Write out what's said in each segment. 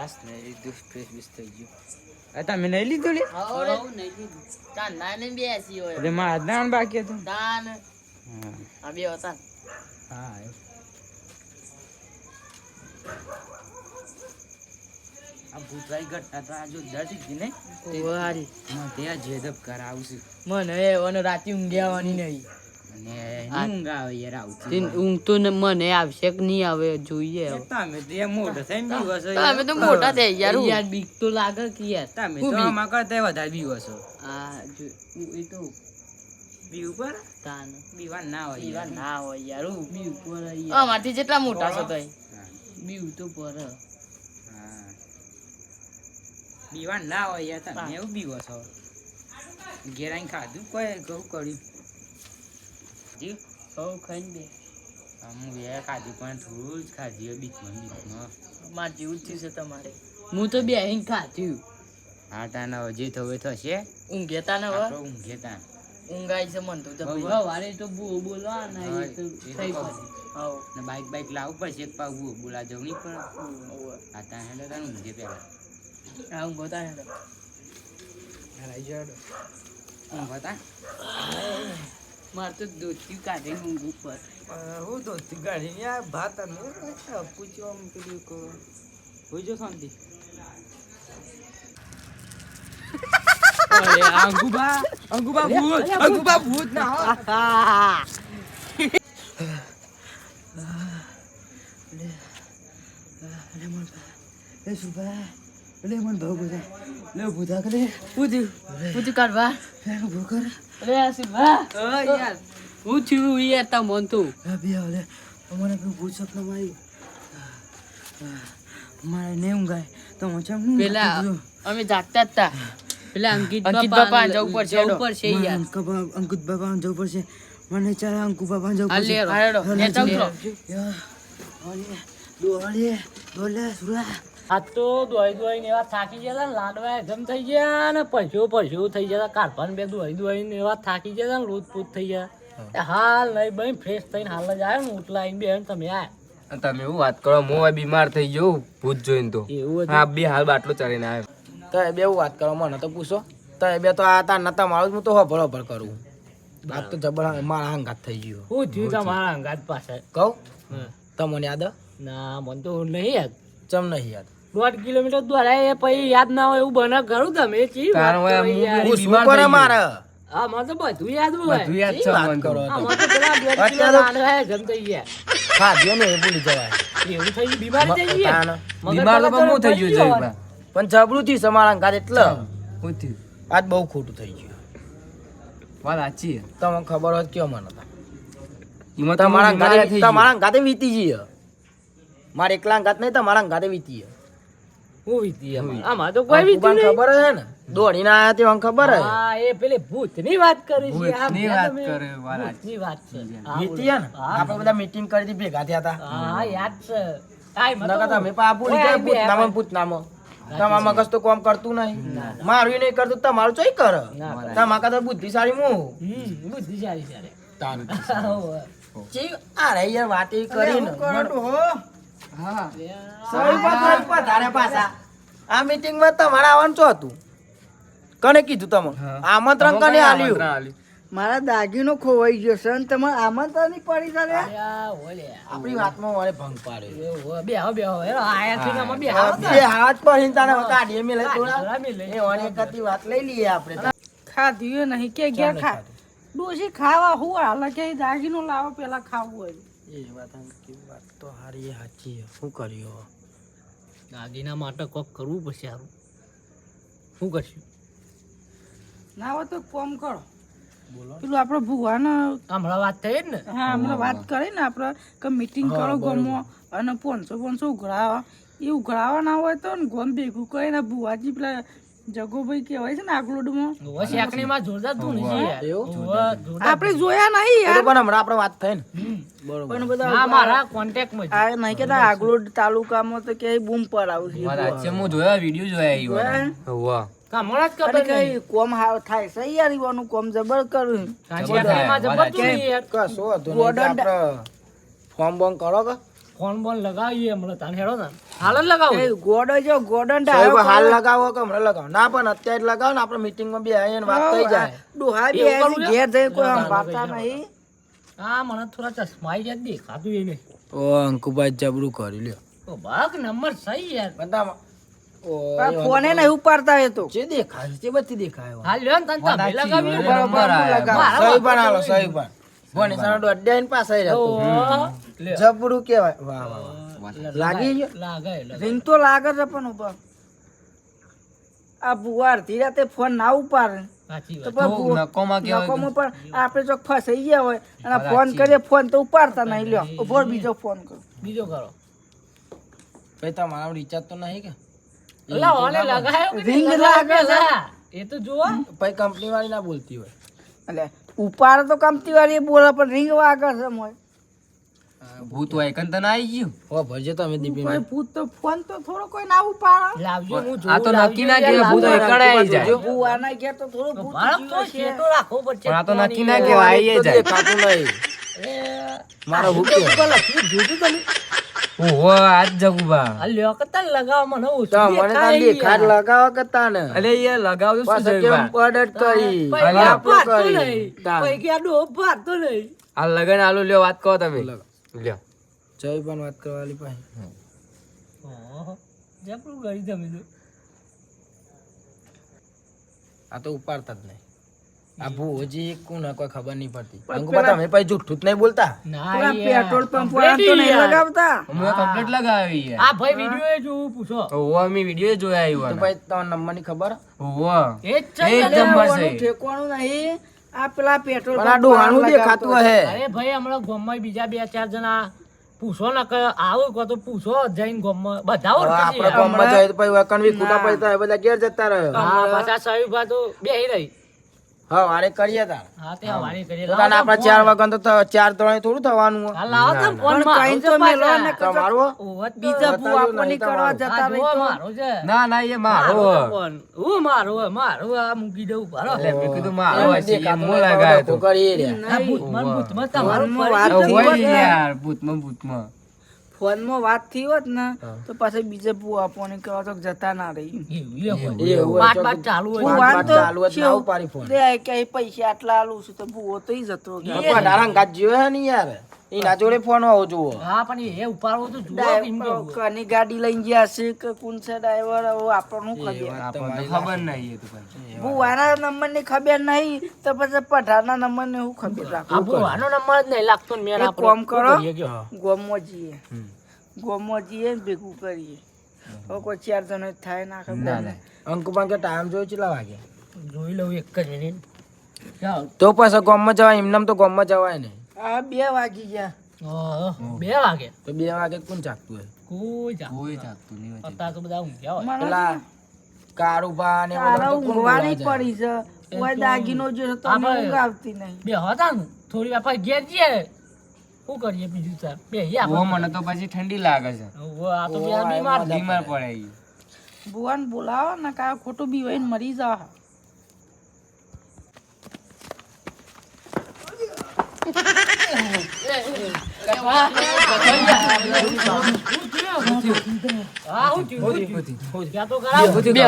હાસ ને એ દુસ ફ્રેશ બીસ થઈ ગયો. આ તમે નહીં લીધું લે? હા નહીં લીધું. તાન નાને બેસી હોય. એટલે મારા દાણ બાકી હતું. તાન હા આ બે હતા. હા આ ભૂતરાઈ ઘટના તો આ જો દર્દી દી ને વારી મને આ જેદબ કરાવશે. મને એ ઓનો રાતી ઊંઘ આવવાની નહીં. અને ઊંઘ આવે યાર આવતી. ઊંઘ તો મને આવશે કે નહીં આવે જોઈએ હવે. તમે તો એ મોટા થઈને બીવો છો. તમે તો મોટા થઈ યાર. યાર બીક તો લાગે કે યાર. તમે તો આમાં કરતા વધારે બીવો છો. આ જો એ તો બી ઉપર તાન બીવા ના હોય. બીવા ના હોય યાર. હું બી ઉપર યાર. મારથી જેટલા મોટા છો તોય બીવ તો પર. હા બીવા ના હોય યાર. તમે એવું બીવો છો. ઘેર આઈને ખાધું કોઈ ઘઉં કર્યું જી કહું ખાઈને બે હું એ ખાધું પણ થોડું જ ખાધું બીકમાં માર જેવું જ થયું છે તમારે. હું તો બે અહીં ખાધું. હા તાના જે થવે થશે. ઊંઘેતા ને હવે ઊંઘે તા ઊંઘ આવી છે મન તો વારે તો બોલવા ના એ તો થઈ પડે. હા ને બાઈક લાવવું પડશે એક પાવ બોલા જવું નહીં પણ આ તા હેડે તાન ઊંઘે પેલા હા ઊંઘો તા હેડો લઈ જાડો ઊંઘો તા માર તો દોસ્તી કાઢી ઊંઘ ઉપર હું દોસ્તી ગાડી આ ભાત અને પૂછ્યો આમ પેલું કો હોઈ જો શાંતિ અરે અંગુબા ભૂત ના એ સુભા લે મન ભાવ બધા લે ભૂતા કરે પૂછ્યું કાઢવા ભૂકર અરે આ શિવા યાર હું થયું યાર તા મન તો બે લે મને પેલું ભૂત સપનામાં આવ્યું મારે ને ઊંઘાય તો મચમ પેલા અમે જાગતા હતા પેલા અંકિત બાપા જવું પડશે યાર અંકિત બાપા જવું પડશે મને ચાલ અંકુ બાપા જવું પડશે આ તો દોઈ ને એવા થાકી ગયા લાડવા જમ થઈ ગયા ને પૈસો થઈ ગયા કારપાન બે દોઈ ને એવા થાકી ગયા રોજ પૂત થઈ ગયા હાલ નહીં ભાઈ ફ્રેશ થઈને હાલ જ આવ્યો ને ઉઠલા આવીને બેન તમે આયા તમે એવું વાત કરો હું બીમાર થઈ ગયો ભૂત જોઈને તો એવું હા બે હાલ બાટલો ચડીને આવ્યો તો એ બે વાત કરો મને તો પૂછો તો એ બે તો આ તા નતા મારું હું તો હભળ કરું આ તો જબર મારા હંગાત થઈ ગયો હું થયું તમારા અંગાત પાસે કહું તમને યાદ ના મને તો નહીં યાદ ચમ નહીં યાદ 1.5 કિલોમીટર દોરાય એ પછી યાદ ના હોય એવું બને કરું તમે મારે હા મને તો બધું યાદ હોય બધું યાદ છે મને તો. આમાં તો પેલા 2 કિલો લાડવા જમ થઈ ગયા ખાધ્યો ને એ ભૂલી જવાય એવું થઈ ગયું બીમાર થઈ ગયા બીમાર તો પણ હું થઈ ગયો જઈબા પણ જબરું થી સમારા ગાત એટલે હું થયું આજ બહુ ખોટું થઈ ગયું વાત સાચી તમને ખબર હોત કયો મને એમાં તમારા ગાતે વીતી જઈએ મારે એકલા ગાત નહીં તમારા ગાતે વીતી હું વીતી આમાં તો કોઈ વીતી નહીં ખબર હે ને દોડીને આયા તે ખબર હે હા એ પેલે ભૂતની વાત કરી છે ભૂતની વાત કરે ભૂતની વાત છે વીતી હે ને આપણે બધા મીટિંગ કરી હતી ભેગા થયા હતા હા યાદ છે કાઈ મત નકા તમે પાપુ લીધે પૂતનામાં તમારા મગજ તો કામ કરતું નહીં મારું નહીં કરતું તમારું ચોઈ કર તમારા કાતો બુદ્ધિશાળી હું બુદ્ધિશાળી છે તારું અરે યાર વાત એ કરીને હા આ મીટિંગ માં તમારે આવવાનું શું હતું કને કીધું તમે આમંત્રણ કને આલ્યું મારા દાગીનો ખોવાઈ ગયો છે અને તમારે આમંત્રણ નહીં પડી તારે આપણી વાતમાં વળે ભંગ પાડ્યો બેહો આયા છે અમે બે હાથ પર હિંતાને કાઢીએ મેલે થોડા એ ઓને કતી વાત લઈ લઈએ આપણે ખાધ્યું નહીં કે ઘેર ખા ડોસી ખાવા હું હાલ કે દાગીનો લાવો પેલા ખાવું હોય એ વાત તો હારી સાચી શું કર્યો દાગીના માટે કોક કરવું પડશે સારું શું કરશું ના હોય તો કોમ કરો પેલું આપડે ભુવાને હમણાં વાત થઈ જ ને હા હમણાં વાત કરી ને આપડે કે મીટિંગ કરો ગમો અને 500 ઉઘરાવા એ ઉઘરાવા ના હોય તો ને ગોમ ભેગું કરીને ભુવાજી પેલા જગોભાઈ કહેવાય છે ને આગલોડમાં જોરદાર ધૂન છે આપણે જોયા નહીં યાર પણ હમણાં આપણે વાત થઈ ને બરોબર પણ બધા મારા કોન્ટેક્ટમાં આ નહીં કે આગલોડ તાલુકામાં તો કે બૂમ પર આવશે વાત સાચી હું જોયા વિડિયો જોયા વાહ હમણાં જ અને કઈ કોમ હાવ થાય છે યાર ઈવાનું કોમ જબર કર્યું કશો હતું નહીં આપણે ફોર્મ બોર્મ કરો કે ફોન બોન લગાવીએ હમણાં તાને હેડો ને હાલ જ લગાવો એ ગોડો જો ગોડો ને સાહેબ ડાયો હાલ લગાવો કે હમણાં લગાવો ના પણ અત્યારે જ લગાવો ને આપણે મીટિંગમાં બી આવીને વાત થઈ જાય ડોહા બી એવું આયા કરવું છે, ઘેર જઈને કોઈ સંભાળતા નહીં. હા મને થોડા ચશ્મા આવી જાય દેખાતું એને ઓ અંકુભાઈ જબરું કરી લ્યો તો ભાગ નંબર સહી યાર બધામાં પણ ફોને નહીં ઉપાડતા એ તો જે દેખાય છે બધી દેખાય હાલ લ્યો ને તને તમે લગાવ્યું ને બરાબર લગાવો. સહી પણ હાલો સહી પણ ભણી સાનો દોડ્યા ને પાછા રહેતું જબરું કહેવાય વાહ વાહ વાહ લાગી ગયો લાગે રિંગ તો લાગે છે પણ ઉપર આ બુવા અડધી રાતે ફોન ના ઉપાડે સાચી તો વાત પણ નકોમાં કેવાય નકોમાં પણ આપણે જો ફસાઈ ગયા હોય અને ફોન કરીએ ફોન તો ઉપાડતા નહીં. લ્યો ઉભો રહો, બીજો ફોન કરો. બીજો કરો ભાઈ તમારો રિચાર્જ તો નહીં કે લા ઓને લગાયો કે રિંગ નહીં લાગે છે. પેલા? એ તો જુઓ ભાઈ કંપની વાળી ના બોલતી હોય એટલે ઉપાડે તો કમતી વાળી એ બોલે પણ રિંગ વાગે છે મોય. ભૂત હોય કન તને આવી ગયું હો ભરજે તમે દીપી કોઈ ભૂત તો ફોન તો થોડો કોઈ ના ઉપાડે. લાવજો હું આ તો નક્કી ના કહેવાય ભૂત હોય કણ આવી જાય બુવાના ઘેર તો થોડું ભૂત બાળક તો જીવે છે. છે તો રાખવો પડશે પણ આ તો નક્કી ના કહેવાય આવી જાય દેખાતું નહીં મારો આ હુકમ. ઉપર લખ્યું જોયું તમે ઓહો આજ જગુબા આ લ્યો કતા લગાવો મને ઓછું તો મને તાન દેખાય દેખાડ યાર. લગાવો કે તાને અલે યાર લગાવ તો શું પાછા જગુબા કેમ ઓર્ડર કરી પૈકી આ આપણું ભાગતો કરી નહીં. તાન. પૈકી આ ડોહો ભાગતો નહીં. આ લગન આલુ લ્યો વાત કહો તમે લ્યો જય પણ વાત કરવાની પાસે ઓહો, જબરું કરી તમે તો. આ તો ઉપાડતા જ નહીં આ ભૂજી કોને કોઈ ખબર નહીં પડતી પણ અંકુબા તમે પછી જુઠ્ઠું જ નહીં બોલતા ના પેલા યાર. પેટ્રોલ પંપ complete વાળા તો નહીં યાર. લગાવતા. અમે કમ્પ્લીટ લગાવી યાર આ ભાઈ વિડિયો એ જોવું પૂછો ઓહો અમે વિડિયો જોયા તો આવ્યો ભાઈ તમારા નંબરની ખબર ઓહો એ જ છે એ જ ને. નંબર છે. લેવાનું ઠેકવાનું નહીં. આ પેલા પેટ્રોલ પણ આ પંપ ડોહાનું વાળા દેખાતું લગાવતો હે અરે ભાઈ હમણાં ગામમાં બીજા 2-4 જણા પૂછો ને કે આવું કહો તો પૂછો જઈને ગામમાં બધા હવે ઓળખે આપણે છે. ગામમાં જાય તો પછી વકણવી ખૂટા પડતા હોય, બધા ઘેર જતા રહ્યો હા પાછા સાહેબા તો બેહી રહી હા વારે કરીએ તાર હા તે હવારી કરી તો તાન આપણા 4 વાગ્યા તો 4 ત્રણે થોડું થવાનું હોય. હા લાવો તો ફોન પણ મારો કઈ છે તો મેલો પાછા. ને તમારું ઓવત બીજા બતાવ્યું ભૂવાપોની નહીં કરવા તમારું. જતા આ રહી જુઓ તો મારો છે ના ના એ મારો ફોન હું મારો આ મૂકી દઉં બરો એટલે મેં કીધું મારો હશે એ દેખાતું મો નહીં, લગાવ્યો તો તો કરીએ રહ્યા. આ ભૂતમાં તમારું ફોનમાં પરિચય વાત હોય થઈ હોત યાર ભૂતમાં ફોનમાં વાત થઈ હોત ને તો પાછા બીજે ભૂવાપોની કરવા તો જતા ના રહી. એવું એ હોય વાત તો વાત ચાલુ હોય વાત વાત તો ચાલુ હોય તો ના કેવું? ઉપાડી ફોન. લે કે પૈસા આટલા આલું છું તો ભૂવો તો ઈ જતો રહ્યો. પણ ડારાંગ ગાજ જીવે હે ને યાર એના જોડે ફોન હોવો જોવો હા પણ એ ઉપાડવો તો જુઓ કેમ કેવું. કની ગાડી લઈને ગયા છે કે કોણ છે ડ્રાઈવર આપણને શું ખબર. આપણને તો ખબર નહીં એ તો ભાઈ ભૂવાના નંબર ની ખબર નહીં તો પછી પઠારના નંબર ની શું ખબર રાખો. આ ભૂવાનો નંબર જ નહીં લાગતો ને મેં એક આપણે કામ કરો. કરીએ કયો. ગોમમાં જઈએ ગોમમાં જઈએ ને ભેગું કરીએ. હવે કોઈ 4 જણો જ થાય ના ખબર. અંકુબા કે ટાઈમ જોયો કેટલા વાગે જોઈ લઉં એક જ મિનિટ ચાલ તો પાછા ગામમાં જવાય એમનેમ તો ગામમાં જવાય નહીં આ 2 વાગી ગયા. 2 વાગે તો 2 વાગે કોણ જાગતું હોય કોઈ જા કોઈ જાગતું નહીં હોય. અત્યારે તો બધા ઊંઘ્યા હોય મને પેલા કારુબા ને બધા તારા તો કોણ ઊંઘવાની બોલાવા જાય? પડી છે કોઈ દાગીનો જો તો આપણે- ઊંઘ આવતી નહીં. બે હતા ને થોડી વાર પછી ઘેર જઈએ શું કરીએ બીજું તાર બે ઓહો, મને તો પછી ઠંડી લાગે છે આ તો બે બીમાર બીમાર પડે ઈ. ભુવાને બોલાવો ને કા ખોટું બીવાઈને મરી જા. હા હું થયું ત્યાં તો કરાવો બે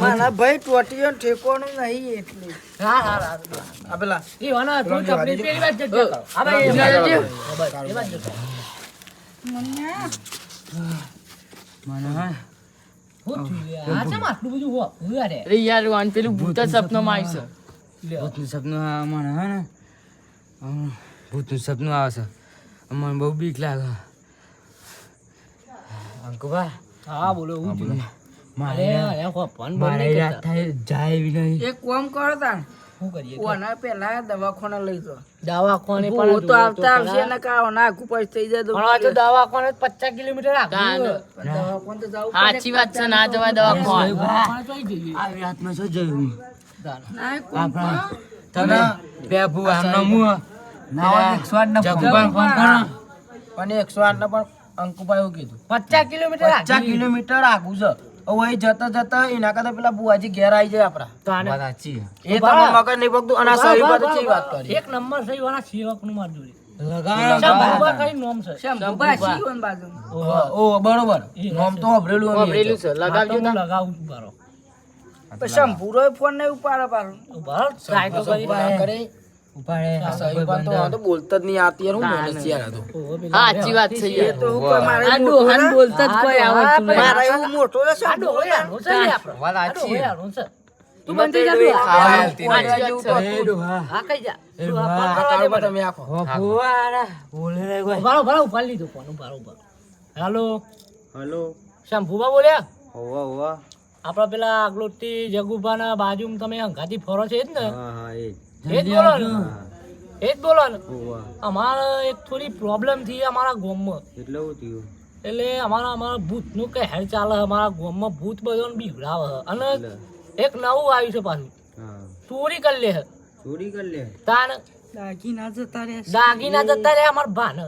મને ભાઈ ટોટીઓ ઠેકોનું નહીં એટલે. હા હા હા આ પેલા એ વાના તું ચપલી પેલી વાત જજો હા ભાઈ એ વાત જજો એ વાત જજો હું થયું લે આ ચમ આટલું બધું હો હું યાર અરે યાર વાન પેલું ભૂત જ સપનામાં આવ્યું છે. ભૂતનું સપનું આ મને હે ને ભૂતનું સપનું આવે છે મને બહુ બીક લાગે અંકુબા હા બોલો હું થયું મારે અરે હો ફોન બંધ મારે નહીં રાત કરતા થાય જાય એવી નહીં એક કામ કરો તાણ શું કરીએ ઓના પેલા દવાખાને લઈ જાઓ. દવા કોને ભૂવો તો આવતા આવશે ને કા ઓના આઘું થઈ જાય તો પણ આ તો દવા કોને 50 કિલોમીટર તાન. આગળ દવાખાને તો જવું પડે. સાચી વાત છે ના જવા દવા કોણ આવી રાતમાં શું જોયું ના, એક કામ કરો. તમે બે ભૂ આમનો મું જગુબાન ફોન કરો પણ 108 ને પણ અંકુભાઈ એવું કીધું 50 કિલોમીટર 50 કિલોમીટર આગું છે હવે એ જતા જતા એના કરતા પેલા બુઆજી ઘેર આવી જાય આપડા તાને વાત સાચી એ તમારા મગજ નહીં પગતું અને આ સહી પર કેવી વાત કરી એક નંબર સહી વાળા સેવકનું માર જોડે લગાડો શંભુબા કઈ નામ છે શંભુબા શીવન બાજુ ઓ બરોબર નામ તો અભરેલું અમે વાપરેલું છે લગાવજો હું લગાવું છું બારો શંભુરો ફોન નહીં ઉપાડે પાછું બારો ટ્રાય તો કરી ના કરે ઉપાડે આ સહી પર તો આ તો બોલતા જ નહીં આતી યાર હું મહેનત યાર હતો હા સાચી વાત છે યાર તો હું કોઈ મારે આ ડોહાન બોલતા જ કોઈ આવડતું નહીં મારા એવું મોટો છે શંભુ વાત સાચી તું બંધ થઈ જા તું. ખાવા સાચી વાત છે. એ ડોહા હા કઈ જા એ તું વાહ. આ ફોન કરવા દે મને. તમે આખો ફુવારા બોલે રે કોઈ ઉભારો ઉભારો ઉપાડી લીધો ફોન ઉભારો હેલો હલો શંભુબા બોલ્યા હોવા હોવા આપડા પેલા આગલોટી જગુભાના બાજુમાં તમે અંગાથી ફરો છે જ ને હા હા એ એ જ બોલો ને એ જ બોલો ને હોવા અમારે એક થોડી પ્રોબ્લેમ થઈ અમારા ગામમાં એટલે હું થયું એટલે અમારા ભૂતનું કહેર ચાલે છે. અમારા ગામમાં ભૂત બધાને બીવડાવે છે. અને એક નવું આવ્યું છે પાછું હા ચોરી કરી લે છે. ચોરી કરી લે તાન દાગીના જતા રહે દાગીના જતા રહ્યા અમારા ભાન.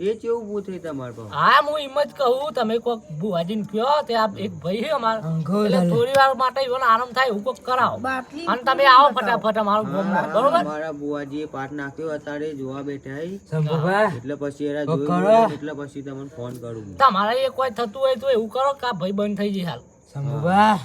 એ કેવું ભૂત થઈ તમારે પાસે હા હું એમ જ કહું તમે કોઈક ભુવાજીને કયો તે આ એક ભાઈ છે અમારો એટલે થોડી વાર માટે એવાનો આરામ થાય એવું કોઈક કરાવો બાટલી અને તમે આવો ફટાફટ અમારું ગામમાં બરોબર. મારા બુઆજીએ પાઠ નાખ્યો અત્યારે જોવા બેઠા હી. શંભુભા એટલે પછી એરા તો જોયું કરો. એટલે પછી તમને ફોન કરું હું. તમારે એ કોઈ થતું હોય તો એવું કરો કે આ ભાઈ બંધ થઈ જાય હાલ. શંભુભા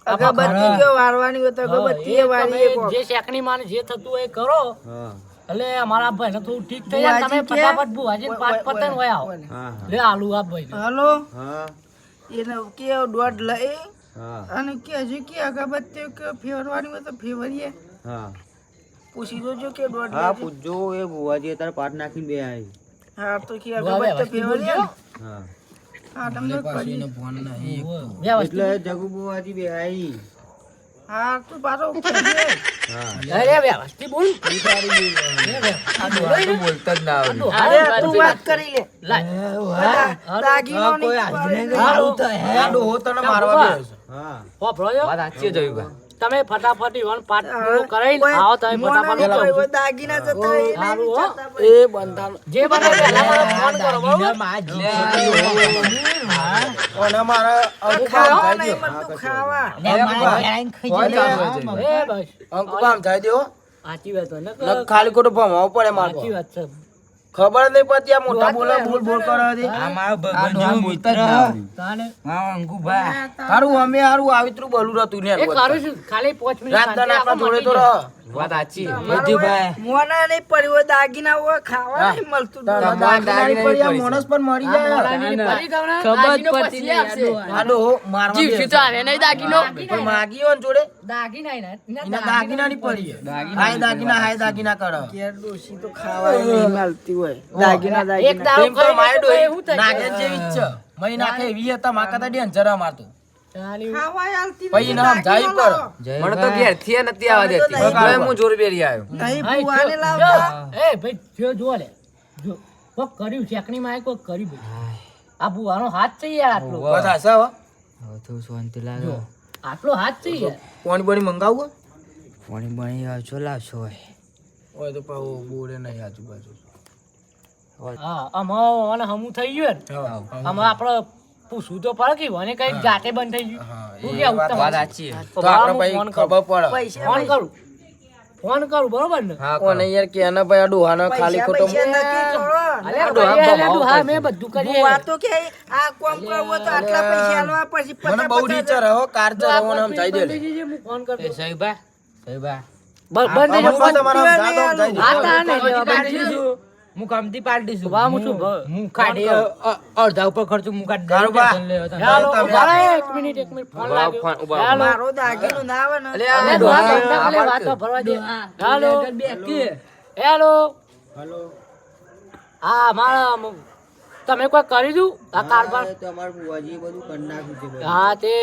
અગરબત્તી કયો વારવાની હોય તો અગરબત્તી એ વારીએ તમે જે શેકણી માને જે થતું હોય એ કરો હા એટલે અમારા ભાઈ ને થોડું ઠીક થઈ જાય. તમે બુવાજી કે? ફટાફટ ભુવાજીને પાઠ પતાઈને વહી આવો. હા હા લે આલુ આ ભાઈને. હલો હા એને કે દોઢ લઈ હા અને કે હજી કે અગરબત્તી કે ફેરવાની હોય તો ફેરવીએ હા પૂછી જોજો કે દોઢ હા લેજે. પૂછજો એ બુઆજી અત્યારે પાઠ નાખીને બે આવી હા તો કે હવે અગરબત્તી વ્યવસ્થિત ફેરવીએ બોલજો. હા હા તમને કરી ફોન નહીં વ્યવસ્થિત. એટલે જગુ બુઆજી બે આવી હા તું પાછો કહેજે. હા અરે વ્યવસ્થિત બોલ. આ ડોહા તો બોલતા જ ના આવડે અરે તું વાત કરી લે લાય. દાગીનો કોઈ નહીં હાજરી નહીં હાલો. આવતા હે આ ડોહો તને મારવા બેઠો છે. હા વાપરો છો? વાત સાચી જોયું બા તમે ફટાફટ ઈવન પાઠ પૂરો કરાઈને કોઈ આવો તમે મોના ફટાફટ નહીં કરો. કોઈ દાગીના જતા રહે એને હારું હો. વિચારતા પછી. એ બંધાણ જે બને પહેલા મને ફોન કરો બરોબર? અને મારા અંકુ ખાવા બામ નહીં થાય મળતું ખાવા એ બસ અંકુ બામ થાય દેવો સાચી વાત હોય ને કે નક ખાલી ખોટું ભમાવું પડે મારે સાચી વાત છે. ખબર જ નહીં પડતી આ મોટા બોલે બોલ બોલ કરે છે. આ મારો આ ડોહા ભગવાન બોલતા જ મિત્ર ના આવડે. તાને મારો અંકુભા હારું અમે હારું આવિત્રું બોલું હતું ને એ કરું છું ખાલી 5 મિનિટ રાત દાન શાંતિ આપણા રાખો, જોડે તો મટી જાય. રહ. વાત સાચી બધુભાઈ મોના નહીં પડ્યું હોય દાગીના હોય ખાવા નહીં મળતું તારા દાગીનાની પડી આ માણસ પણ મરી જાય મોરાની પડી તમને ખબર જ દાગીનો પડતી પછી નહીં આપશે. યાર. આ ડોહો મારવા જીવશું બેસે. તો આવે નહીં દાગીનો પણ માગી હોય ને જોડે દાગીના એના એના દાગીનાની પડી હાય દાગીના કરે ઘેર ડોશી તો ખાવા નહીં મળતી હોય દાગીના એક દાગીના દાવ તેમ તો મારે ડોહી એવું થાય નાગેન જેવી જ છે મહી નાખે એવી હતા માકા તા ડેન્જર મારતો ચાલી. ખાવા આલતી પછી નહીં, ના સમજાવી દાગીનો પર મને તો ઘેર થી નથી આવવા દેતી નહીં. એટલે હું જોર બેરી આવ્યો નહીં હા, ભુવાને જો, લાવતા એ ભાઈ જો જો લે જો કોક કર્યું ચેકણી માં કોક કર્યું ભાઈ આ બુવાનો હાથ છે યાર આટલો બધા હશે હો. હવે તો શાંતિ લાગે આટલો હાથ છે યાર પાણી બાણી મંગાવું પાણી બની આવશો લાવશો હોય તો પાછું બોલે નહીં આજુબાજુ હા આમાં હમું થઈ ગયું ને આમાં આપણે પૂછવું તો પડે કે મને કઈ જાતે બંધ થઈ ગયું શું કેવું વાત તમારું? સાચી તો આપણે પછી ફોન કરું. ખબર પડે પૈસા ફોન કરું ફોન કરું બરોબર ને હા કોને યાર કે એના ભાઈ આ ડોહાને ખાલી ખોટો પૈસા નક્કી કરો અરે ભાઈ, અરે ડોહા, મેં બધું કરીએ ભુવા તો કે આ કોમ કરવું હોય તો આટલા પૈસા આલવા પછી મને બહુ ટીચર હો કારજર હો ને સમજાઈ દે લે. હું ફોન કરતો સહીબા સહીબા બંધ થઈ આમાં જાવ, પણ તમારા સમજાતો સમજાઈ દે. આ તાને લેવા બંધ થઈ જાવ. હું કમથી પાડી દઈશું વાહ, હું શું હું કાઢી અડધા ઉપર ખર્ચું હું કાઢી તારું બા. હાલો, તમે ઉભા રહો, એક મિનિટ ફોન લાગ્યો. ફોન ઉભા, હાલો. મારો દાગીનું ના આવે ને અરે ડોહા, બંધ કર લે, વાતો ભરવા દે. હાલો. હેલો. હલો હા, મારા તમે કોઈ કરી દઉં આ કારભાર? તો અમારા બુઆજીએ બધું કરી નાખ્યું છે બધું. હા, તે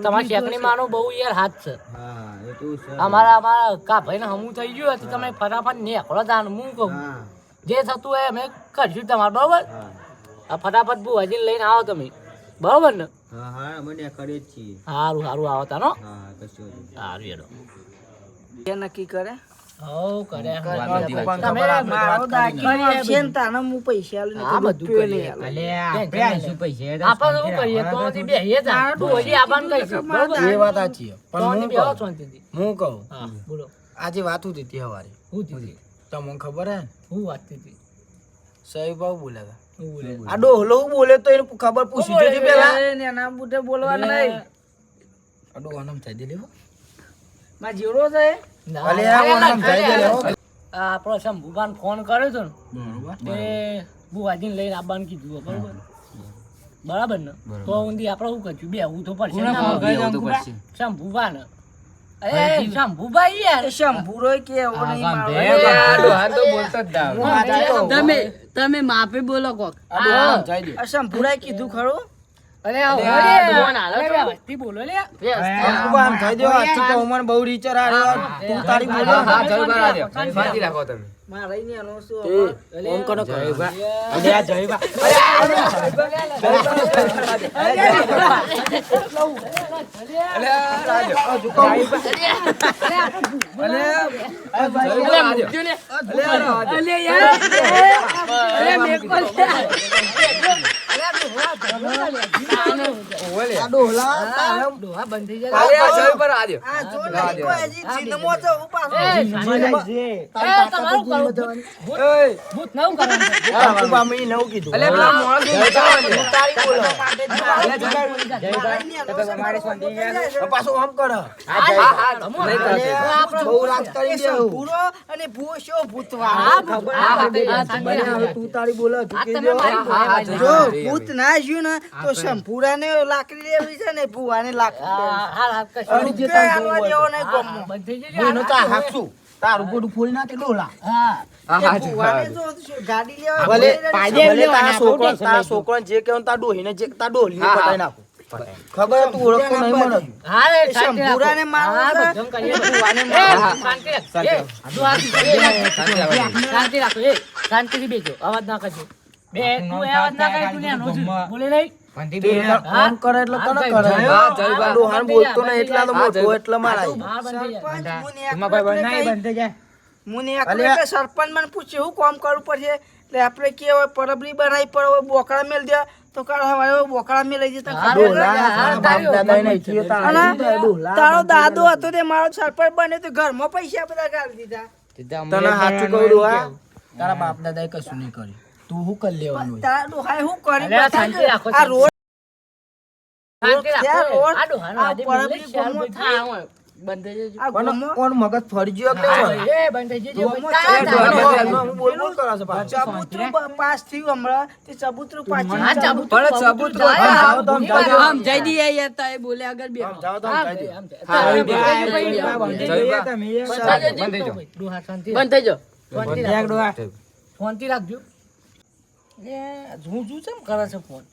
તમારી શેકણી માનો બહુ યાર હાથ છે. હા એ તો છે અમારા કા ભાઈને હમું થઈ ગયું હતું, તમે ફટાફટ નીકળો તાન, હું કહું હા જે થતું હોય અમે કરશું તમારે બરોબર. હા આ ફટાફટ બુવાજીને લઈને આવો તમે બરોબર ને? હા હા અમે ને કરીએ જ છીએ સારું સારું આવો તાનો. હા કશું નહીં. સારું હેડો. એ નક્કી કરે હઉ કરે તમે મારો દાગીનો આવશે ને તાને હું પૈસા લઈને આ બધું કરીએ. આપણે આવીશું આપણે શું કરીએ તો થી બેહીએ જા ડોહી આપણને કહીશું બરોબર એ વાત સાચી છે. તો પણ થી હું બેહો કહું, શાંતિથી. હું કહું હા બોલો આજે વાત હતી તે હવારે હું દીધી તમને ખબર હે હું વાત હતી સહી ભાવ બોલ્યા હતા હું બોલે આ ડોહલો હું બોલે તો એને ખબર પૂછી જોજે પેલા એના બુટે બોલવાનું નહીં આ ડોહો નામ થઈ દે લેવો માં જીવડો છે ના, અલે ના, આ ના, નામ થઈ દે ના, લેવો આ આપણો શંભુભાઈને ફોન કર્યો હતો ને બરોબર તે બુવાજીને લઈને આવવાનું કીધું બરોબર બરાબર ને તો ઊંધી આપણે શું કરશું બે હું તો પડશે ને શંભુભા ને અરે શંભુભા યાર એ શંભુરો કે એવો નહીં મારો તમે માપે બોલો કોક આ ડોહો નામ થઈ દે આ શંભુરાએ કીધું ખરું અરે વસ્તી બોલો લે અંકુબા આમ થઈ દો આજથી તો ઉમર બહુ રીચર આ રહ્યો તું તારી બોલો મારે ને એનો શું એ ફોન કરો જયભા અરે આ જયભા ડોહા બંધ થઈ જાય આ જો નહીં કોઈ હજી જીનમો છે હું પાછો તમારું કરવું ભૂત નવું કરવાનું અંકુબા મેં નવું કીધું અલે પેલા મોણસ તું તારી બોલો પાછો આમ કર બહુ રાત કરી દે શંભુરો અને ભૂશો ભૂતવા તું તારી બોલો તું કે જો ભૂત ના જ્યું ને તો શંભુરાને લાકડી લેવી છે ને ભૂવાને લાકડી રૂપિયા આલવા દેવો નહીં ગમો બંધ થઈ જાય એનો તા હાકશું તારું ગોડું ફોડી નાખે ડોલા ભૂવાને જો ગાડી લેવા ભલે ભલે તારા છોકરો જે કહેવાનું તાર ડોહીને જે તાર ડોહીને પટાઈ નાખું ખબર તું ઓળખતો નહીં મને હા રે શંભુરાને મારવા છે, શાંતિ રાખો એ શાંતિથી બેસો અવાજ ના કરજો બે તું અવાજ ના કરે તું ન્યાનો છું. બોલે નહીં ફોન કરે એટલે કને કરે ડોહાન બોલતો નહીં એટલા તો મોટો એટલે મારા હા બંધ થઈ જાય મુને એકલે સરપંચ મને પૂછ્યું હું કામ કરવું પડશે એટલે આપણે કેવાય પરબરી બનાવી પડે બોકડા મેલ દે તો કાલ હવારે બોકડા મેલ લઈ જતા તારો દાદો હતો તે મારો સરપંચ બને તો ઘરમાં પૈસા બધા ગાળી દીધા તને સાચું કહું ડોહા તારા બાપ દાદાએ કશું નહીં કર્યું તું શું કરી લેવાનું તારા ડોહાએ શું કરી અરે શાંતિ રાખો, આ રોડ શાંતિ રાખો રોડ આ ડોહાનો આ આજે પરબરી મિલે શાલ ગમો થાય. બંધ થઈ જજો. આ પણ ગમો કોણ મગજ ફરી ગયો કે નહીં? એ બંધ થઈ જજો હું બોલ બોલ કરે છે પાછો. ચબૂતરું પાસ થયું હમણાં તે ચબૂતરું પાછી હા ચબૂતરું જાઓ તો આમ જાઓ. આમ જઈ દઈએ યાર તારે બોલે આગળ બે આમ જાઓ તો આમ જાઓ. બંધ થઈ જાઓ. શાંતિ રાખજો એ ઝૂ ચમ કરે છે ફોન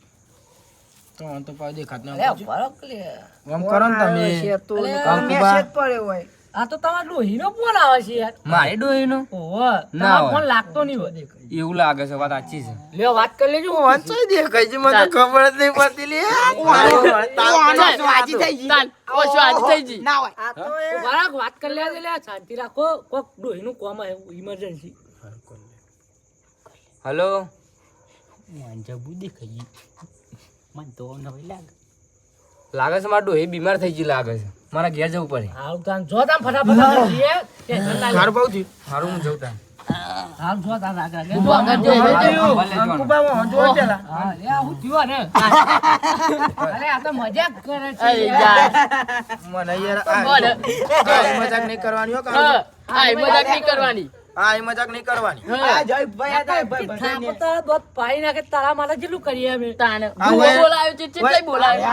તો આમ તો પાછું દેખાત નહીં. અરે ફરક લે આમ કરો ને તમે શેતો ને અલે, કામ મેસેજ પડ્યો હોય આ તો તમારો ડોહીનો ફોન આવે છે યાર મારી ડોહીનો ઓહો ના તમારો હોય. ફોન લાગતો નહીં હોય એવું લાગે છે વાત સાચી છે. લ્યો વાત કરી લેજો વાંચોય દેખાય છે મને તો ખબર જ નહીં પડતી લે તાન ઓછો આજ થઈ જી. આ તો એ બરાક વાત કરી લેજો લે શાંતિ રાખો કોક ડોહીનું કામ આવ્યું ઇમરજન્સી હલો લાગે છે મારા ડોહી બીમાર થઈ ગઈ લાગે છે મારા ઘેર જવું પડે. હાલ તાન જો તાન ફટાફટ જઈએ ટેન્શન ના લે. મારું બહુ થયું. સારું હું જઉં તાન. હાલ જો તાન રાગ રાગ તું આગળ જઈ. અંકુબા હું જોઈ પેલા. હા લે આ હું થયો ને અરે આ તો મજાક કરે છે અરે યાર. યાર. મને યાર બોલ. આ મજાક નહીં કરવાની હો હા, કાળુ. આ એ મજાક નહીં કરવાની. આ મજાક નહીં કરવાની. થાપતા દોત પાઈ નાખે તારા માટે કેટલું કરીએ અમે તાન આ તું હવે- બોલાયો છે ચેટલાય બોલાયો.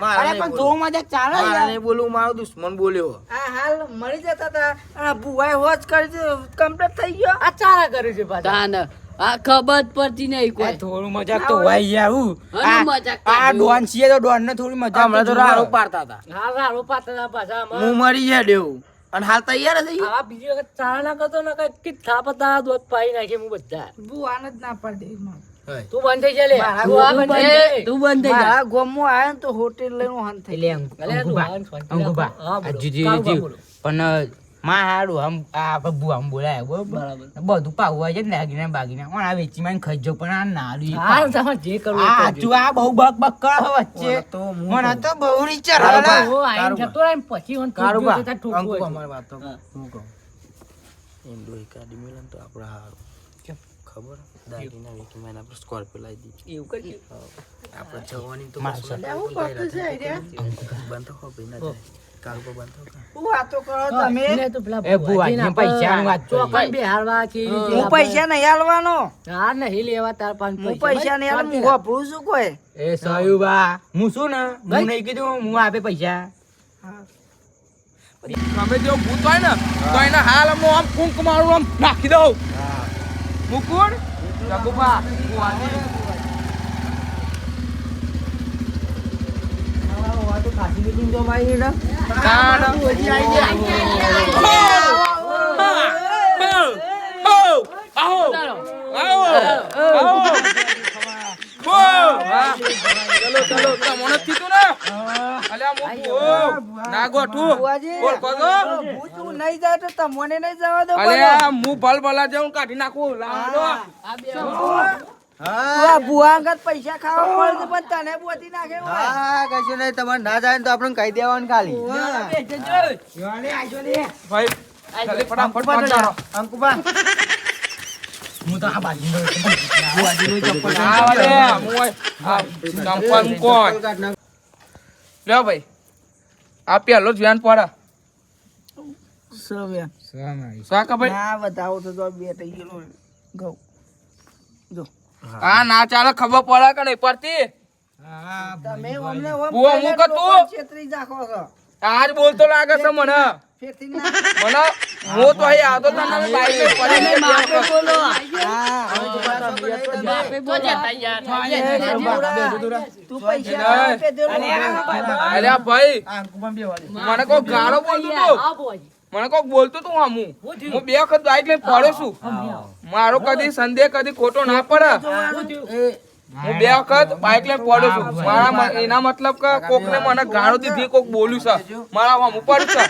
મારા નહીં બોલવું મારો દુશ્મન બોલ્યો. આ હાલ મરી જતા હતા અને ભુવાએ હોજ કરી દીધું, કમ્પ્લીટ થઈ ગયો આ ચારા કરે છે પાછા તાન આ ખબર જ પડતી નહીં કોઈ. થોડું મજાક તો હોય આવું. આનું મજાક આ કાઢ્યું. ડોન છીએ તો ડોન ને થોડી મજાક હમણાં તો રાડો પાડતા હતા. હા રાડો પાતા પાછા અમે હું મરી ગયા દેવું અને હાલ તૈયાર જ આવા બીજી વખત ચારા ના કરતો ને કઈ થાપતા દોત પાઈ નાખે હું બધા ભુવાને જ ના પાડી દે. તું બંધ થઈ જા લે તું આ બંધ થઈ જા. તું બંધ થઈ જા. મારા ગોમમાં આવ્યો ને તો હોટેલ લઈને હન થઈ અલે તું આ શાંતિ રાખો. અંકુબા, હા, બોલો. આ જીજી, કાળુબા જીજી. બોલો. પણ માં હારું આમ આ બબુ આમ બોલાય બરોબર બરાબર. બધું પાવું હોય છે ને દાગીના બાગીના પણ આ વેચી માં ખાઈ જાવ પણ આ નારું હા તમારે જે કરવું એ આ કરજો. જો આ બહુ બક બક કરે વચ્ચે ઓલા તો હું મને તો બહુ રીચર કારુબા. ઓ, આઈને જતો રહે ને પછી મને કારુબા, ઠોકજો તો ઠોકવું અંકુ હોય. અમારી વાત તો હું કહું એમ ડોહી કાઢી મેલે ને તો આપણે હારું ખબર દાગીના વેચી માં આપણે સ્કોર્પિયો લાવી દીધી એવું કરજો. આપણે જવાની તો મારશે. હું કરતું છે આઈડિયા? બંધ થો ભાઈ ના જાય કારુબા બંધ થો કા. હું વાતો કરો તમે એને તો પેલા એ ભુવાજીને ભુવાજીને પૈસાની વાત કરી. ચોકન બેહાડવા કે એવી રીતે હું પૈસા નહીં હાલવાનો હા નહીં લેવા તાર પાંચ હું પૈસા નહીં હાલ હું વાપરું છું કોઈ એ સયુબા હું શું ને હું નહીં કીધું હું આપે પૈસા તમે જો ભૂત હોય ને તો એને હાલ આમ કુંક મારું આમ નાખી દઉં મુકુર જગુબા ખાસી મીટિંગ તો મારી ને ચલો ચલો તમને કીધું ને અલ્યા મુકુ ના ગોઠું બોલ કોજો ભૂત હું નહીં જાય તો તમને નહીં જવા દો અલ્યા હું ભલ ભલા જાઉં કાઢી નાખું લાવડો આ ભુવા અંગત પૈસા ખાવા પડે છે પણ તને બોતી નાખે હોય. હા કશું નહીં તમારે ના જાય ને તો આપણે કહી દેવાનું ખાલી ભાઈ જલ્દી ફટાફટ પહોંચાડો અંકુબા હું તો આ બાજુ આ વાલે હું આ ચંપલ કોણ લ્યો ભાઈ આ પેલો જ વ્યાન પડે સવ્યા. શાકા ભાઈ ના બતાવો તો જો બે થઈ ગયેલો ઘઉં. જો આ ના ચાલે ખબર પડે કે નહીં પડતી તમે અમને ઓમ બુઆ, હું પહેલા કતું? લોકો છેતરી રાખો છો. આજ બોલતો લાગે છે મને ફેરથી ના. મને હું તો અહીં આવતો તને બાઈક લઈ પડી ગઈ બે વખત. બાપે તો જતા યાર. તું પૈસા આપે દે. અલ્યા ભાઈ અંકુબા બે વાળી મને કોઈ ગાળો બોલતું તું હા ભુવાજી. મને કોઈ બોલતું તું આમ હું બે વખત બાઈક લઈને પડ્યો છું મારો કદી સંદેહ કદી ખોટો ના પડે હું બે વખત બાઈક લઈને પડ્યો છું મારા એના મતલબ કે કોકને મને ગાળો દીધી કોક બોલ્યું છે મારા આમ ઉપર છે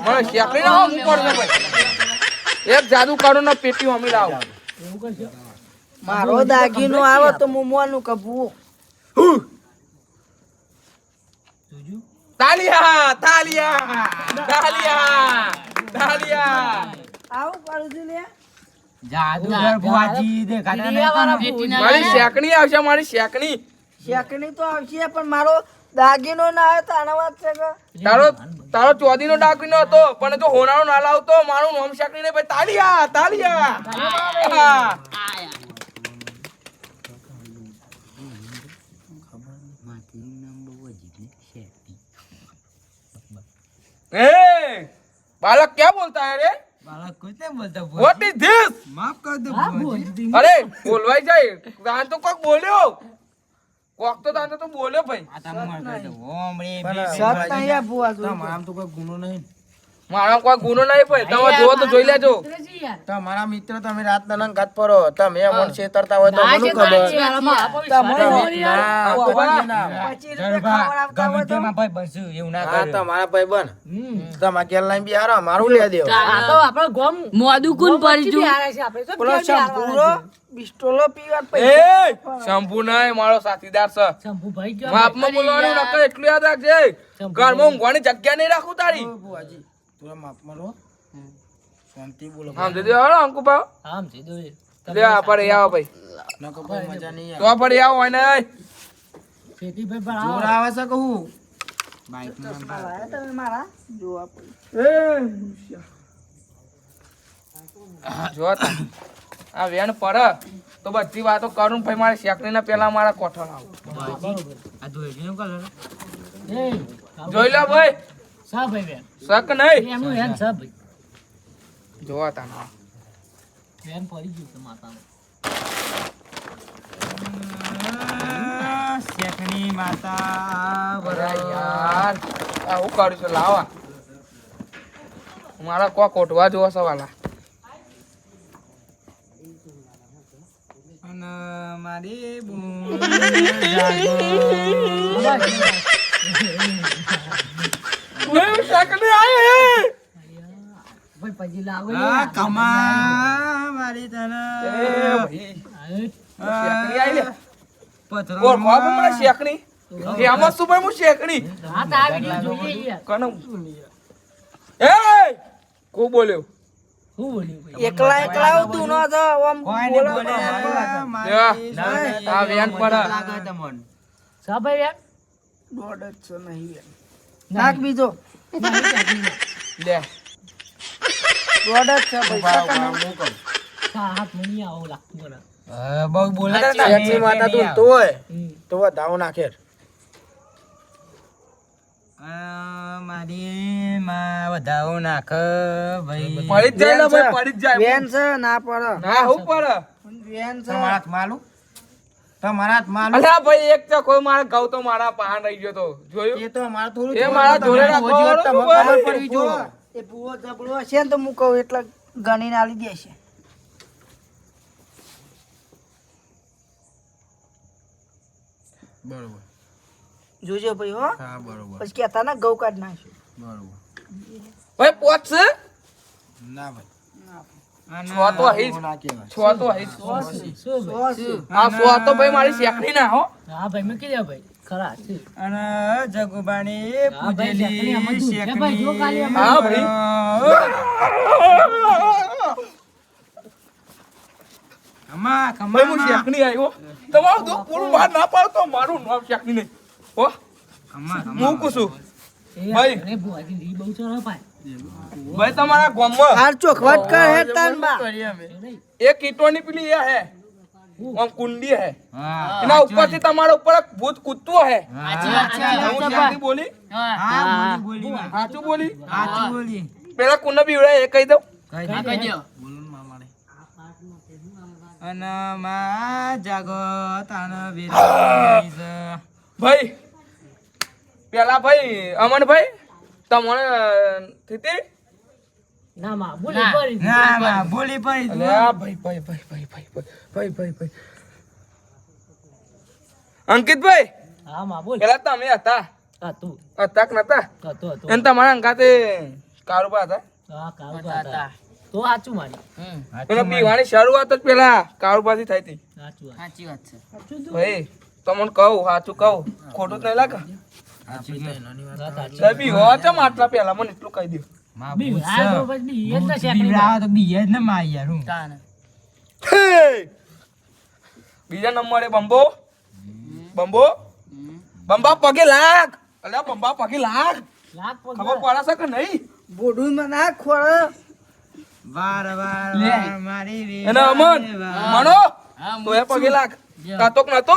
મને શેકડી ના આમ ઉપર છે ભાઈ એક જાદુ કાઢો ને પેટી અમી લાવો મારો દાગીનો આવે તો હું મોનું કભું. તાલિયા તાલિયા તાલિયા તાલિયા આવું કરું છું લે. જાદુગર ભુવાજી દેખાતા નહીં. મારી શેકણી આવશે મારી શેકણી શેકણી તો આવશે પણ મારો દાગીનો ના આવે તો આના વાત છે કે તારો ચોદીનો ડાકીનો હતો પણ જો હોનાનો ના લાવતો મારું નામ શેકણી ને ભાઈ તાલિયા તાલિયા ए बालक क्या बोलता है रे બાળક કોઈ નહીં બોલતા व्हाट इज दिस માફ કર દો अरे बोलवाई जाए तान तो कोक बोल्यो कोक तो तान तो बोल्यो भाई આ તમે માર કર દો ઓમ રે સત નહીં આ ભુવા જોઈ. તમારા તો કોઈ ગુનો નહીં મારા કોઈ ગુનો નહીં ભાઈ તમે જોવો તો જોઈ લેજો તમારા મિત્ર તમે રાત ના ઘાત પરો તમે અમન છેતરતા હોય તો મને ખબર ના, કોઈ ના. 25 રૂપિયા ખવડાવતા હોય તો ગમે ભાઈ બસું એવું ના હા કરે તમારા ભાઈ બન તમારા કેલ લાઈન બી હારો મારું લે દેવો આ તો આપણો ગોમ મોદું કોણ પડી છું બિહારે છે આપણે તો પેલો ક્યાં બિહારવાના શંભુરો છે? બિસ્ટોલો પીવા ए પૈસા શંભુ નહીં મારો સાથીદાર છે શંભુભાઈ ગયો માપમાં બોલવાનું નકર એટલું યાદ રાખજે ઘરમાં ઊંઘવાની જગ્યા નહીં રાખું તારી બુઆજી તું માફમાં રહો શાંતિ બોલો આમ દીદી હાલો અંકુબા આમ છે દોય લે આ પડે આવો ભાઈ નકો કોઈ મજા નહીં આવે તો પડે આવો હોય ને ખેતીભાઈ પણ જોર આવો. આવે છે કહું લાયા તમે મારા જોવા પડે. જો તા. આ વેણ પડે તો બધી વાતો કરું ભાઈ મારે શેકણીના પેલા મારા કોઠો લાવો આ ધોઈનો કલર એ જોઈ લો ભાઈ સા ભાઈ બેન શક નહીં એમનું હેન સા ભાઈ જોવા તા બેન પડી ગયું છે માતાનું શેખની માતા બરા યાર આવું કર્યું છે લાવા મારા કો કોટવા જોવા સવાલા અને મારી બૂન શક નહીં આયે પછી લાવો આ કમા મારી તને શેકણી આઈ લે પથરો ઓળખો આપો મને શેકણી એમાં શું ભાઈ હું શેકણી હા તો આ વિડીયો જોઈએ યાર કનો એ કો બોલ્યો હું બોલ્યું ભાઈ એકલા એકલા તું ન તો આમ કોઈ ને બોલે આ વેન પર લાગે તમને સા ભાઈ યાર દોડ જ છે નહીં નાખ બીજો લે દોડ જ છે પૈસા સા હાથ મની આવો લાગતું મને બહુ બોલે શેકની માતા તું તો હોય તો વધાવો નાખે મારી માં વધાવો નાખ ભાઈ પડી જ જાય ને ભાઈ પડી જ જાય વેન છે ના પડે ના હું પડે વેન છે તમારા હાથ માલું તમારા હાથ માલ અલ્યા ભાઈ એક તો કોઈ મારા ઘઉં તો મારા પહાણ રહી ગયો તો જોયું એ તો મારે થોડું એ મારા જોડે રાખો તમને ખબર પડવી જો ભૂવો. એ ભૂવો જબડો હશે ને તો હું કહું એટલે ગણીને આલી દેશે બરોબર જોજો ભાઈ હો હા બરોબર પછી કહેતા ના ઘઉં કાઢ નાખ્યું બરોબર ભાઈ પોચશે ના ભાઈ છો તો હઈ ના કહેવાય છો તો હઈ શું ભાઈ આ છો તો ભાઈ મારી શેકણી ના હો હા ભાઈ મૂકી દે ભાઈ ખરા છે અને જગુબાની હા ભાઈ, શેકણી આમાં દૂધ છે ભાઈ, જો ખાલી આમાં. હા ભાઈ કમા ભાઈ હું શેકણી આવ્યો તમારું દુઃખ પૂરું બહાર ના પાડતો મારું નામ શેકણી નહીં હો કમા હું કહું છું એ ભાઈ. આપણે ભુવાજી રી બહુ ચરો ભાઈ ભાઈ તમારા ગામમાં હાર ચોખવટ કર હે તાન બા એક ઈંટોની પેલી એ હે આમ કુંડી હે હા એના ઉપરથી તમારા ઉપર એક ભૂત કૂદતું હે સાચી વાત છે હું શેકણી બોલી હા બોલી બોલી સાચું બોલી સાચું બોલી પેલા કુંડા બીવડાય એ કહી દઉં હા કહી દો અને માં જાગત અને વેરી ભાઈ પેલા ભાઈ અમનભાઈ તમને થીતી ના માં બોલી પડી ના માં બોલી પડી અલે આ ભાઈ અંકિતભાઈ હા માં બોલ પેલા તમે હતા હા તું હતા કે નતા હતો હતો એને તમારા અંગાતે કારોબાર હતા હા કાળું હતા તો સાચું મારી એનો પીવાની શરૂઆત જ પેલા કારોબારથી થઈ હતી સાચું વાત. સાચી વાત છે સાચું તું ભાઈ તમને કહું સાચું કહું ખોટું જ નહીં લાગે વાત સાચી. દબી હો ચમ આટલા પેલા મને એટલું કહી દઉં બી આ તો પછી એ જ ને શેકણી બીવડાવો તો બીએ જ ને માં યાર હું તાને બીજા નંબરે બંબો બંબા પગે લાગ અલ્યા બંબા પગે લાગ લાખ પર ખબર પડે છે કે નહીં બોડું માં ના ખોળ વાર વાર લે. વાર મારી રે એને અમન મનો હા તો એ પગે લાગ કાતો કે નતો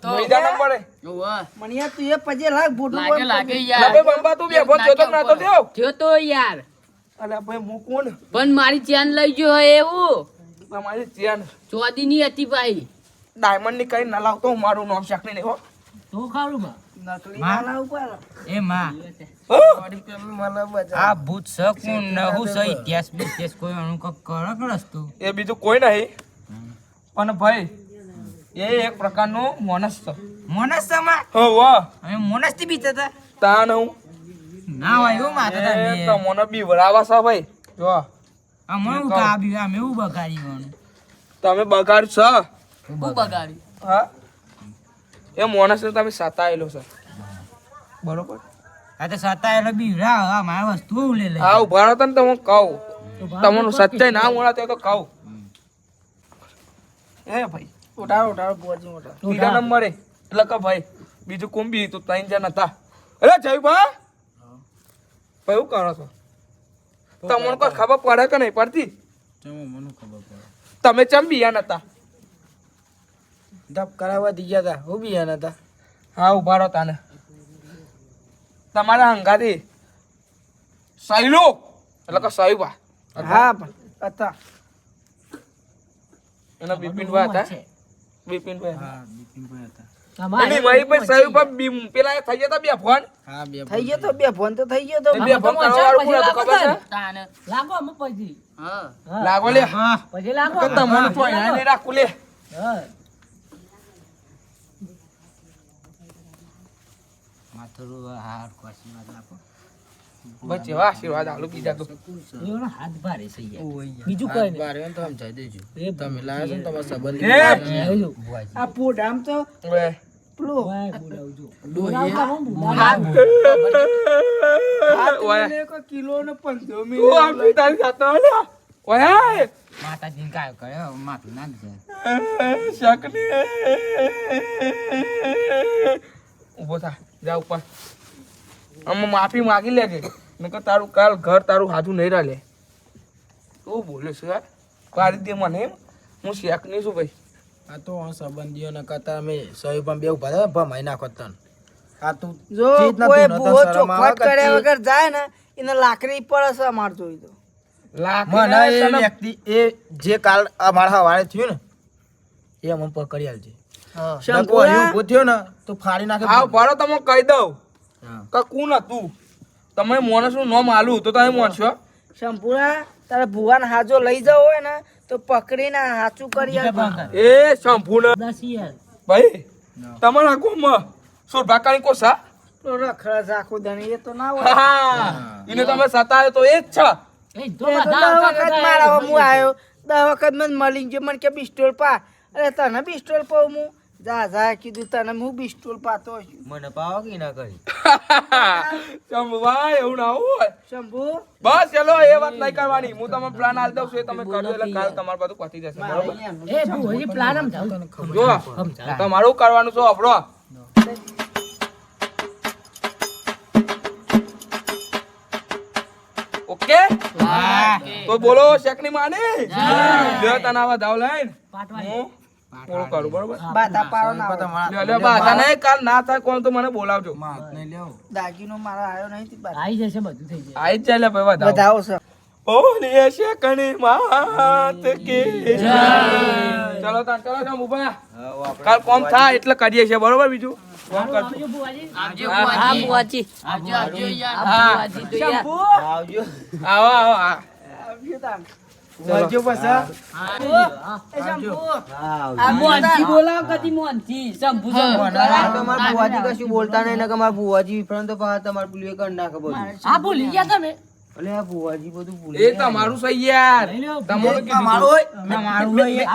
તો બીજા નંબરે ઓવા મણિયા તું એ પજે લાગ બોડું લાગે લાગે ના યાર ભાઈ બંબા તું બેફો થયો તો કે નતો થયો થયો તો યાર અલ્યા ભાઈ હું કોણ પણ મારી ચેન લઈ ગયો હે એવું તમારી ચેન ચોદી ની હતી ભાઈ ડાયમંડ ની કઈ ના લાવતો હું મારું નામ શાકની નહીં હો તો ખાવું માં નકલી માં? ના ઉપર એ માં હો? મને બચા આ ભૂત શકું ન હું સહી ઇતિહાસ બિતિહાસ કોઈ અણુ કક કરક રસ્તો એ બીજું કોઈ નહીં પણ ભાઈ એ એક પ્રકારનો મોનસ છે મોનસ સમા હો વાહ અમે મોનસ થી બીતા હતા તાન હું ના હોય એવું માતા એ તમે તો મને બી વરાવા છે ભાઈ જો અમે એવું કાબ્યું અમે એવું બગાડ્યું તમે બગાડ છો હું બગાડી હા એ મોનસ ને તમે સતાયેલો છે બરોબર આ તો સતાયેલો બીવરા આ મારી વસ્તુ લે લે હા ઉભા રહો તને તમે કહું તમને સચ્ચાઈ ના મળે તો કહું એ ભાઈ ઉઠાડો ઉઠાડો બોજી ઉઠાડો બીજા નંબરે એટલે કે ભાઈ બીજું કોણ બી તું ત્રણ જણ હતા અરે જયભા ભાઈ શું કરો છો તમને કોઈ ખબર પડે કે નહીં પડતી તમે ચમ બિયા નતા ધપ કરાવવા દી ગયા હતા હું બી હતા હા ઉભા રહો તાને તમારા હંગાથી સહેલો એટલે કે સહીબા હા પણ હતા એના બિપિનભાઈ હતા બિપિનભાઈ હતા તમારે એની મારી પાસે સહીબા પેલા થઈ ગયા હતા બે ફોન હા બે થઈ ગયો તો બે ફોન તો થઈ ગયો તો એ બે ફોન કરવા વાળું કોણ હતું ખબર છે તાને લાગો અમે પછી હા હા લાગો લે પછી લાગો કે તમને તો અહીંયા નહીં રાખું લે હા માથું હાર ખોસી વાત આપો બસ એવા આશીર્વાદ આલો બીજા તો એનો હાથ ભારે છે યાર. બીજું કઈ નહીં. બારે તો સમજાઈ દેજો એ તમે લાયા છો ને તમારા સંબંધ એ! આવજો. આ પોડામ તો ઓય. પેલો વાય બોલાવજો. ઓય. કોઈ કિલો ને 15 તું મિનિટ આમ તારી સાથે આલ્યા. ઓય માતાજીને કાયો કર્યો માથું નાખજે શકની ઉભો થા જા ઉપર આમ માફી માંગી લેજે નકર તારું કાલ ઘર તારું હાથું નહીં રહે તું બોલે છે યાર પાડી દે મને એમ હું શેક નહીં છું ભાઈ આ તો સંબંધીઓના કરતા અમે સહી પણ બે ઉભા થયા ભમાઈ નાખો તન આ તું જો ચીજ ના કોઈ તું નતો ભૂવો શરમ આવે ચોખવટ કે કર્યા ચીજ? વગર જાય ને એને લાકડી પડે છે અમાર જોઈ તો મને એ વ્યક્તિ એ જે કાલ અમારા હવારે થયું ને એ અમને પકડી આલજે નકો હજી ઊભો થયો ને તો ફાડી નાખે આવ ભરો તમે કહી દઉં હા. કે કોણ હતું તમે માણસનું નામ આલું તો તમે માનશો શંભુરા તારા ભુવાન હાજો લઈ જાવ હોય ને તો પકડીને હાચું કરી આપજો. એ શંભુના દાસી યાર. ભાઈ તમારા ગામમાં સુરભાકાની કોસા તો રખડા ઝાકુ દણી એ તો ના હોય હા એને તમે સતાયો તો એ જ છે એ તો એ તો બધા 10 વખત મારા હું આવ્યો 10 વખત મને મળી ગયો મને કે બિસ્ટોલ પા અરે તને બિસ્ટોલ પાઉં હું જા કીધું તને હું બિસ્ટોલ પાતો છું મને પાવો કે ના કરી શંભુભાઈ એવું ના હોય શંભુ બસ ચલો એ વાત નહીં કરવાની હું તમને પ્લાન આલ દઉં છું એ તમે કરજો એટલે કાલ તમારું બધું પતી જશે બરોબર એ બહુ હજી પ્લાન આમ જાવ. જો તમારું કરવાનું છે આપણો ઓકે તો બોલો શેકની માની લ્યો તને આવા ધાવ લઈને પાટવાની. હું પૂરું કરું બરોબર બાધા પાડો ના આવે. લ્યો લ્યો બાધા નહીં કાલ ના થાય કોણ તો મને બોલાવજો દાગીનો મારા આવ્યો નહીં તે બાધા. આવી જશે બધું થઈ જાય. આઈ જ જાય લે ભાઈ વધાવો વધાવો છે બોલીએ શેકની માત કી જય ચલો તાન ચલો જામ ઉભા કાલ કોમ થાય એટલે કરીએ છે બરોબર બીજું કોમ કરશું આવજો બુવાજી. હા બુવાજી આવજો આવજો યાર આ બુવાજી તો યાર શંભુ આવો આવો આ આવજો તાન. વળજો પાછા. એ શંભુ આ મોનથી બોલાવ કદી મોનથી શંભુ તમારા બુવાજી કશું બોલતા નહીં ને કે મારા બુવાજી વિફરણ તો પાછા તમારે પેલું એ કરી નાખે બધું આ ભૂલી ગયા તમે. અલે આ બુવાજી બધું ભૂલી એ તમારું સહી યાર તમારું કીધું તમારું હોય તમારું નહીં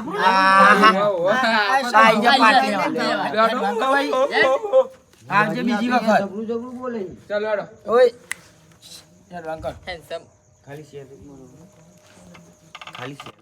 આઈ જા પાછી આવજે બીજી વખત જબરું જબરું બોલે ચાલો હેડો ઓય યાર અંકલ હેન્ડસમ ખાલી શેર ખાલી શેર